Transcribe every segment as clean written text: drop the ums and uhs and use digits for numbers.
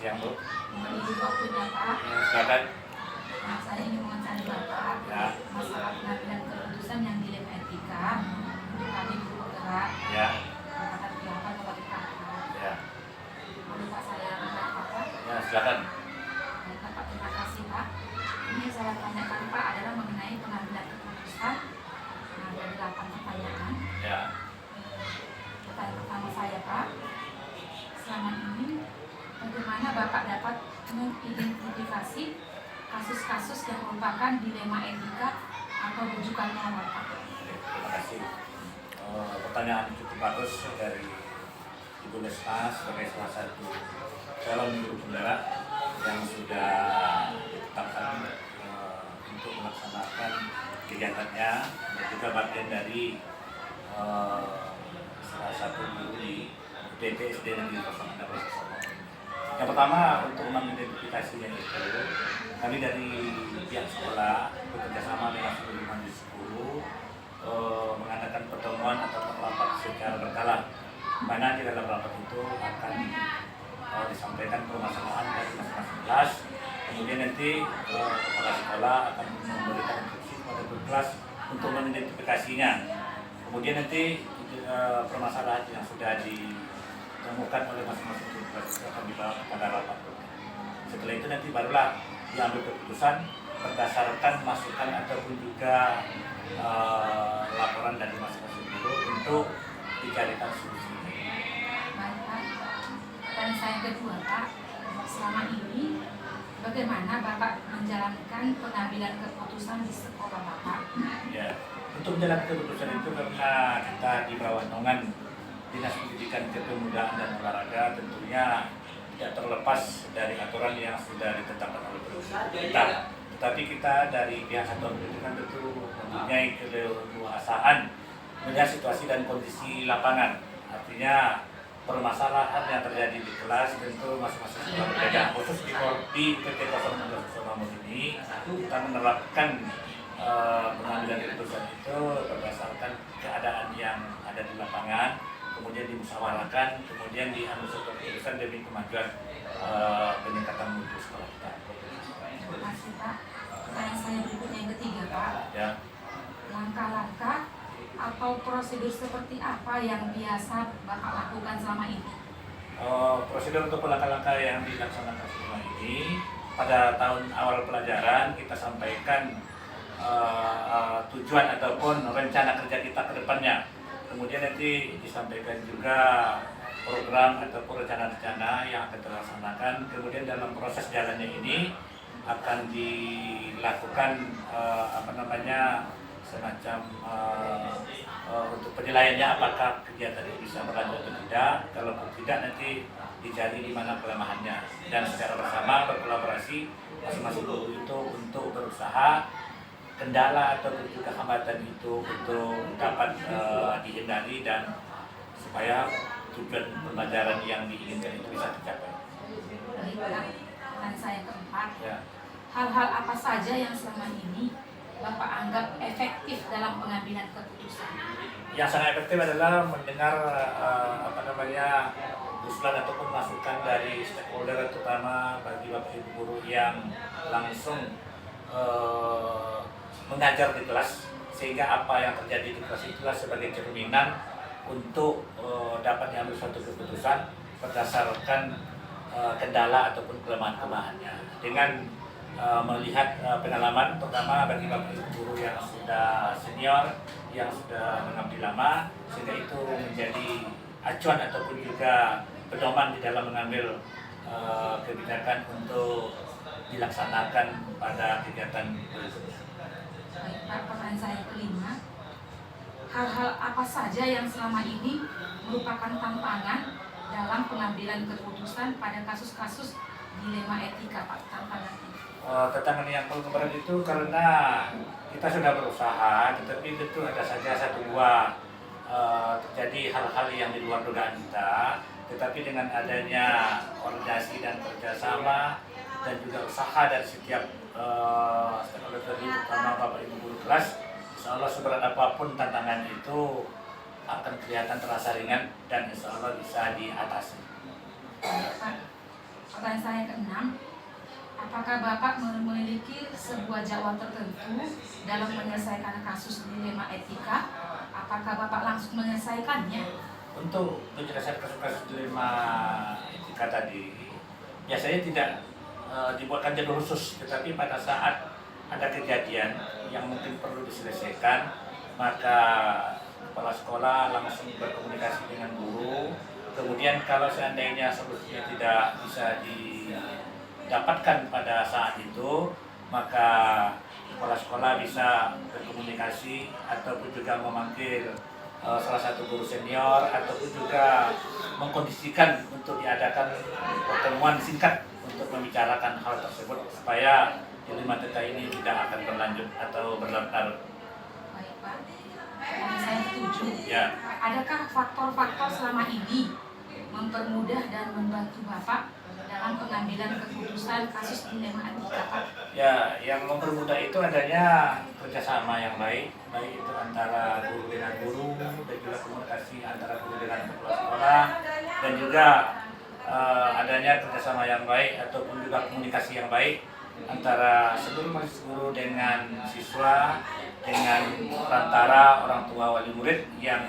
siang, Bu. Mohon izin waktunya, Pak. Silakan. Nah, saya ingin mengucapkan Bapak Ya. masalah pengambilan keputusan yang dilema etika untuk kami guru penggerak Ya. angkatan 8 Kabupaten Klaten. Ya. Boleh Pak saya menanya Pak? Ya, silakan. Baik, Pak, terima kasih Pak. Ini yang saya tanyakan Pak adalah mengenai pengambilan keputusan. Nah, ada 8 pertanyaan. Ya. Pertanyaan pertama saya Pak, selama ini bagaimana Bapak dapat mengidentifikasi kasus-kasus yang merupakan dilema etika atau rujukan moral Pak? Terima kasih. Pertanyaan cukup bagus dari Ibu Lesma sebagai salah satu calon guru penggerak yang sudah ditetapkan untuk melaksanakan kegiatannya dan juga bagian dari salah satu guru di DPSD Negeri 06 Yang pertama, untuk mengidentifikasinya itu, kami dari pihak sekolah bekerjasama dengan seluruh majelis guru mengadakan pertemuan atau rapat secara berkala, mana di dalam rapat itu akan disampaikan permasalahan dari masing-masing kelas. Kemudian nanti kepala sekolah akan memberikan instruksi kepada guru kelas untuk mengidentifikasinya. Kemudian nanti permasalahan yang sudah ditemukan oleh masing-masing guru kelas akan dibawa kepada rapat. Setelah itu nanti barulah diambil keputusan berdasarkan masukan ataupun juga laporan dari masing-masing guru untuk dicarikan solusi. Baik Pak. Dan saya kedua Pak, selama ini bagaimana Bapak menjalankan pengambilan keputusan di sekolah Bapak? Ya, untuk menjalankan keputusan itu karena kita di bawah naungan Dinas Pendidikan Kepemudaan dan Olahraga, tentunya tidak terlepas dari aturan yang sudah ditetapkan oleh pemerintah. Tetapi kita dari pihak satuan pendidikan tentu mempunyai keleluasaan melihat situasi dan kondisi lapangan. Artinya permasalahan yang terjadi di kelas tentu masing-masing sekolah berbeda. Khusus di PT 06 Mamut ini kita menerapkan pengambilan keputusan itu berdasarkan keadaan yang ada di lapangan, kemudian dimusyawarahkan, kemudian diambil suatu keputusan demi kemajuan peningkatan mutu sekolah kita. Terima kasih Pak. Pertanyaan saya berikutnya yang ketiga Pak. Ya. Langkah-langkah atau prosedur seperti apa yang biasa Bapak lakukan selama ini? Prosedur untuk langkah-langkah yang dilaksanakan selama ini, pada tahun awal pelajaran kita sampaikan tujuan ataupun rencana kerja kita ke depannya. Kemudian nanti disampaikan juga program ataupun rencana-rencana yang akan terlaksanakan. Kemudian dalam proses jalannya ini akan dilakukan semacam untuk penilaiannya apakah kegiatan ini bisa berlanjut atau tidak. Kalau tidak nanti dicari di mana kelemahannya dan secara bersama berkolaborasi masing-masing guru itu untuk berusaha kendala atau juga hambatan itu untuk dapat dihindari dan supaya tujuan pembelajaran yang diinginkan itu bisa tercapai. Baik Pak. Dan saya keempat. Ya. Hal-hal apa saja yang selama ini Bapak anggap efektif dalam pengambilan keputusan? Yang sangat efektif adalah mendengar usulan ataupun masukan dari stakeholder, terutama bagi Bapak Ibu guru yang langsung mengajar di kelas, sehingga apa yang terjadi di kelas itulah sebagai cerminan untuk dapat diambil suatu keputusan berdasarkan kendala ataupun kelemahan-kelemahannya dengan melihat pengalaman terutama bagi Bapak Ibu guru yang sudah senior, yang sudah mengabdi lama, sehingga itu menjadi acuan ataupun juga pedoman di dalam mengambil kebijakan untuk dilaksanakan pada kegiatan berikutnya. Baik Pak, pertanyaan saya kelima. Hal-hal apa saja yang selama ini merupakan tantangan dalam pengambilan keputusan pada kasus-kasus dilema etika Pak? Tantangannya? Tantangan yang paling berat itu karena kita sudah berusaha, tetapi tentu ada saja satu dua terjadi hal-hal yang di luar dugaan kita. Tetapi dengan adanya koordinasi dan kerjasama dan juga usaha dari setiap stakeholder tadi, terutama Bapak Ibu guru kelas, insya Allah seberat apapun tantangan itu akan kelihatan terasa ringan dan insya Allah bisa diatasi. Pak, Pertanyaan saya yang keenam, apakah Bapak memiliki sebuah jadwal tertentu dalam menyelesaikan kasus dilema etika? Apakah Bapak langsung menyelesaikannya? Untuk menyelesaikan kasus-kasus dilema etika tadi, biasanya tidak dibuatkan jadwal khusus, tetapi pada saat ada kejadian yang mungkin perlu diselesaikan, maka kepala sekolah langsung berkomunikasi dengan guru. Kemudian kalau seandainya solusinya tidak bisa didapatkan pada saat itu, maka kepala sekolah bisa berkomunikasi ataupun juga memanggil salah satu guru senior ataupun juga mengkondisikan untuk diadakan pertemuan singkat untuk membicarakan hal tersebut supaya dilema etika ini tidak akan berlanjut atau berlarut-larut. Baik Pak, saya setuju. Ya. Adakah faktor-faktor selama ini mempermudah dan membantu Bapak dalam pengambilan keputusan kasus dilema etika, Pak? Ya, yang mempermudah itu adanya kerjasama yang baik itu antara guru dengan guru dan juga komunikasi antara guru dengan kepala sekolah dan juga adanya kerjasama yang baik ataupun juga komunikasi yang baik antara seluruh guru dengan siswa dengan perantara orang tua wali murid yang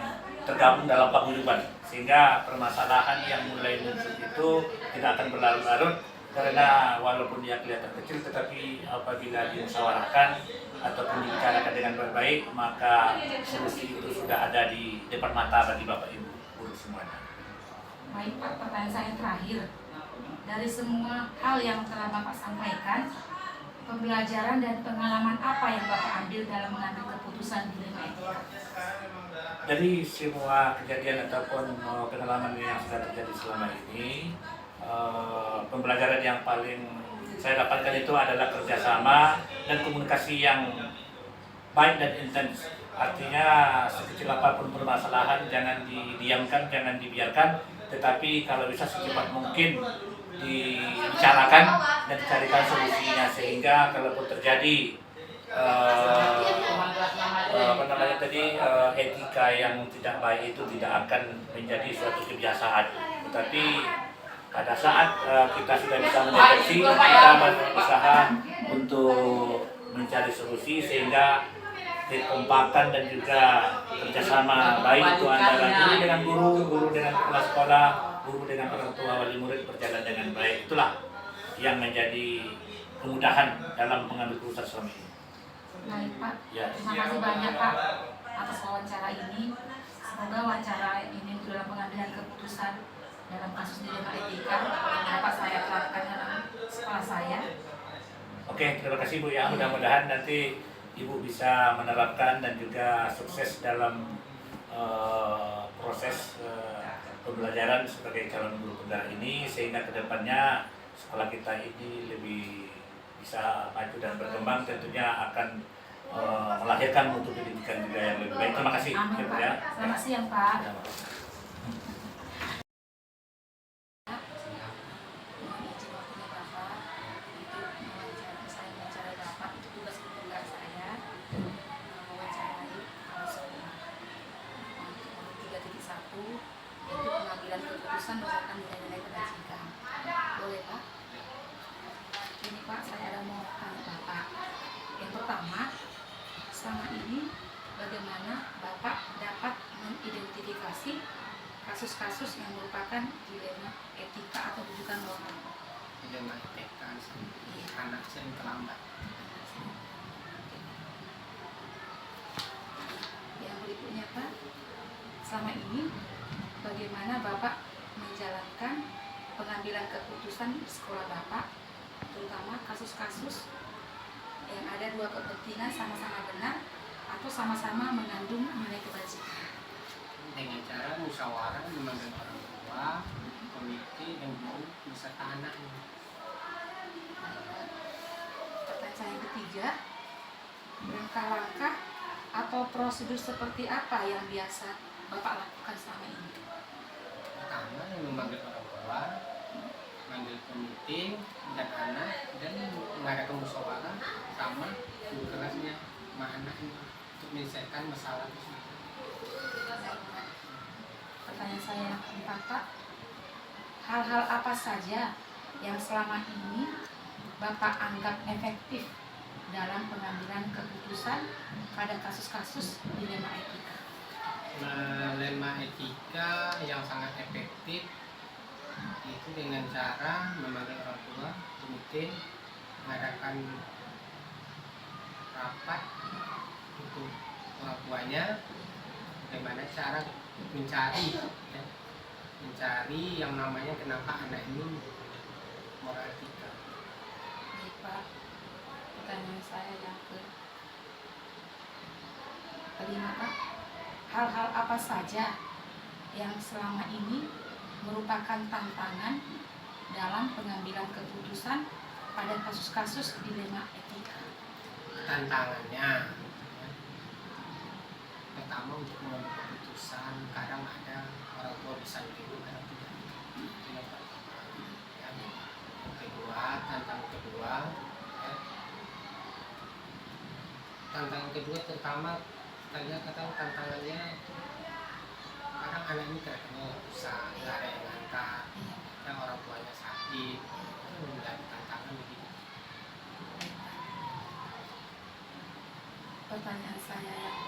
tergabung dalam paguyuban, sehingga permasalahan yang mulai muncul itu tidak akan berlarut-larut karena walaupun dia kelihatan kecil tetapi apabila dimusyawarahkan ataupun dibicarakan dengan baik, maka solusi itu sudah ada di depan mata bagi Bapak Ibu guru semuanya. Baik Pak, pertanyaan saya terakhir. Dari semua hal yang telah Bapak sampaikan, pembelajaran dan pengalaman apa yang Bapak ambil dalam mengambil keputusan dilema etika? Dari semua kejadian ataupun pengalaman yang sudah terjadi selama ini, pembelajaran yang paling saya dapatkan itu adalah kerjasama dan komunikasi yang baik dan intens. Artinya sekecil apapun permasalahan jangan didiamkan, jangan dibiarkan, tetapi kalau bisa secepat mungkin dibicarakan dan dicarikan solusinya, sehingga kalaupun terjadi etika yang tidak baik itu tidak akan menjadi suatu kebiasaan. Tetapi pada saat kita sudah bisa mendeteksi, kita berusaha untuk mencari solusi sehingga kekompakan dan juga kerjasama baik itu antara guru dengan guru, guru dengan kepala sekolah, guru dengan orang tua wali murid berjalan dengan baik. Itulah yang menjadi kemudahan dalam mengambil keputusan selama ini. Baik Pak, Ya. terima kasih banyak Pak atas wawancara ini. Semoga wawancara ini dalam pengambilan keputusan dalam kasus dilema etika dapat saya terapkan dalam sekolah saya. Oke, terima kasih Bu ya. Mudah-mudahan nanti Ibu bisa menerapkan dan juga sukses dalam proses pembelajaran sebagai calon guru penggerak ini, sehingga kedepannya sekolah kita ini lebih bisa maju dan berkembang, tentunya akan melahirkan mutu pendidikan juga yang lebih baik. Terima kasih. Amin Pak. Ya. Selamat siang Pak. Ya. Keputusan berdasarkan nilai-nilai kebajikan. Boleh Pak? Ini Pak, saya ada mau tanya Bapak. Yang pertama, selama ini bagaimana Bapak dapat mengidentifikasi kasus-kasus yang merupakan dilema etika atau rujukan moral? Dilema etika, anak sering terlambat. Yang berikutnya Pak, selama ini bagaimana Bapak menjalankan pengambilan keputusan di sekolah Bapak, terutama kasus-kasus yang ada dua kepentingan sama-sama benar atau sama-sama mengandung nilai kebajikan? Dengan cara musyawarah memanggil orang tua, komite, dan guru beserta anaknya. Pertanyaan saya yang ketiga, langkah-langkah atau prosedur seperti apa yang biasa Bapak lakukan selama ini? Pertama, memanggil orang tua, manggil komite dan anak, dan mengadakan musyawarah sama guru kelasnya sama anaknya untuk menyelesaikan masalah tersebut. Pertanyaan saya yang keempat Pak, hal-hal apa saja yang selama ini Bapak anggap efektif dalam pengambilan keputusan pada kasus-kasus dilema etika? Dilema etika yang sangat efektif itu dengan cara memanggil orang tua, meeting, mengadakan rapat untuk orang tuanya, bagaimana cara mencari yang namanya kenapa anak ini moral etika. Baik Pak, pertanyaan saya yang kelima Pak, hal-hal apa saja yang selama ini merupakan tantangan dalam pengambilan keputusan pada kasus-kasus dilema etika? Tantangannya pertama untuk mengambil keputusan, kadang ada orang tua bisa dulu, kadang tidak. Itu yang pertama. Ya. Yang kedua, tantangan kedua, ya. Tantangan kedua terutama kita lihat kadang tantangannya, kadang anak ini terkena nggak bisa, nggak ada yang ngantar, yang orang tuanya sakit, itu menjadi tantangan begitu. Pertanyaan saya yang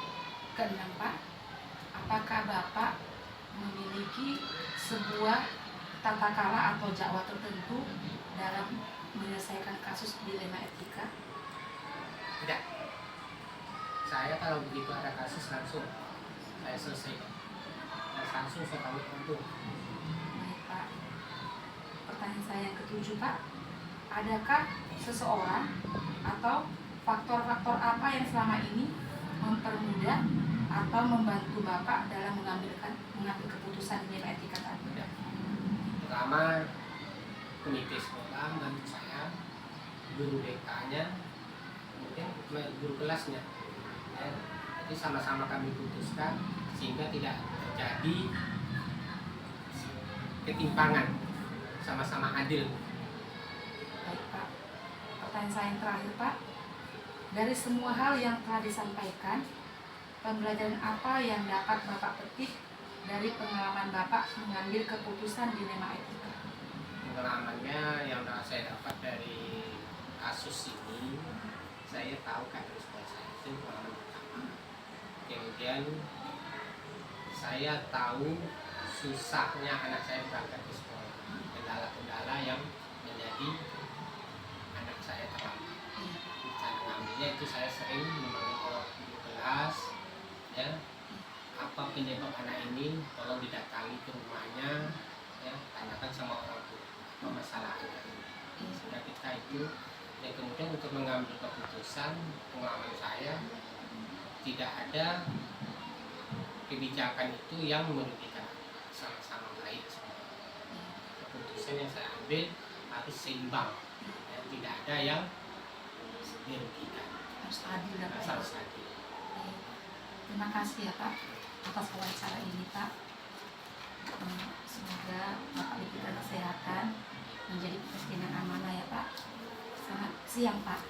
keenam Pak, apakah Bapak memiliki sebuah tata cara atau jadwal tertentu dalam menyelesaikan kasus dilema etika? Tidak. Saya kalau begitu ada kasus langsung saya selesaikan. Dan langsung saya panggil untuk. Baik Pak. Pertanyaan saya yang ketujuh Pak, adakah seseorang atau faktor-faktor apa yang selama ini mempermudah atau membantu Bapak dalam mengambil keputusan dilema etika tadi? Pertama, komite sekolah bantu saya, guru BK-nya, kemudian guru kelasnya. Ya, jadi sama-sama kami putuskan sehingga tidak terjadi ketimpangan, sama-sama adil. Baik Pak. Pertanyaan saya yang terakhir Pak, dari semua hal yang telah disampaikan, pembelajaran apa yang dapat Bapak petik dari pengalaman Bapak mengambil keputusan dilema etika? Pengalamannya yang saya dapat dari kasus ini, saya tahu kader sekolah saya itu pengalaman pertama. Kemudian saya tahu susahnya anak saya berangkat ke sekolah, kendala-kendala yang menjadi anak saya terlambat. Cara ngambilnya itu saya sering memanggil orang guru kelas, ya, apa penyebab anak ini, tolong didatangi ke rumahnya, ya, tanyakan sama orang tua apa masalahnya. Sudah kita itu, dan kemudian untuk mengambil keputusan, pengalaman saya tidak ada kebijakan itu yang merugikan, sama-sama baik semua. Keputusan yang saya ambil harus seimbang, ya, tidak ada yang dirugikan, Harus adil dan harus adil. Terima kasih ya Pak atas wawancara ini Pak. Semoga Bapak diberikan kesehatan, menjadi presiden yang amanah ya Pak. Selamat siang Pak.